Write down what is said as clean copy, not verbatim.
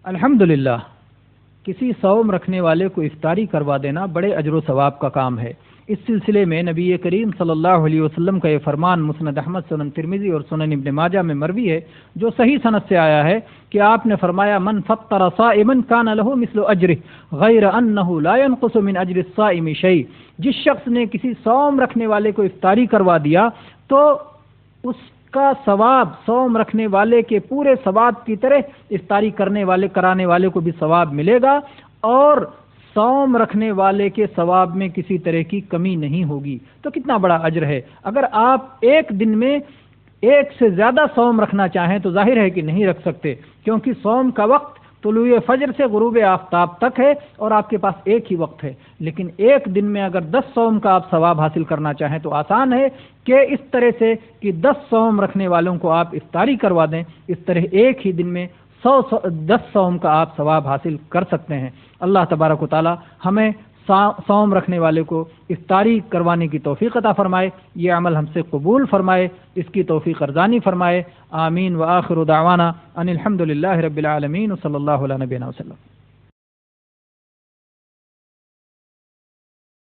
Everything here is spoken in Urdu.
الحمدللہ، کسی صوم رکھنے والے کو افطاری کروا دینا بڑے اجر و ثواب کا کام ہے۔ اس سلسلے میں نبی کریم صلی اللہ علیہ وسلم کا یہ فرمان مسند احمد، سنن ترمذی اور سنن ابن ماجہ میں مروی ہے، جو صحیح سند سے آیا ہے کہ آپ نے فرمایا من فطر صائما کان له مثل اجرہ غیر انہ لا ينقص من اجر الصائم شیء۔ جس شخص نے کسی صوم رکھنے والے کو افطاری کروا دیا تو اس کا ثواب صوم رکھنے والے کے پورے ثواب کی طرح افطاری کرانے والے کو بھی ثواب ملے گا، اور صوم رکھنے والے کے ثواب میں کسی طرح کی کمی نہیں ہوگی۔ تو کتنا بڑا اجر ہے۔ اگر آپ ایک دن میں ایک سے زیادہ صوم رکھنا چاہیں تو ظاہر ہے کہ نہیں رکھ سکتے، کیونکہ صوم کا وقت طلوع فجر سے غروب آفتاب تک ہے اور آپ کے پاس ایک ہی وقت ہے۔ لیکن ایک دن میں اگر 10 صوم کا آپ ثواب حاصل کرنا چاہیں تو آسان ہے کہ اس طرح سے کہ 10 صوم رکھنے والوں کو آپ افطاری کروا دیں، اس طرح ایک ہی دن میں 10 صوم کا آپ ثواب حاصل کر سکتے ہیں۔ اللہ تبارک و تعالی ہمیں صوم رکھنے والے کو افطاری کروانے کی توفیق عطا فرمائے، یہ عمل ہم سے قبول فرمائے، اس کی توفیق ارزانی فرمائے۔ آمین۔ وآخر دعوانا ان الحمد للہ رب العالمین، صلی اللہ علیہ نبینا وسلم۔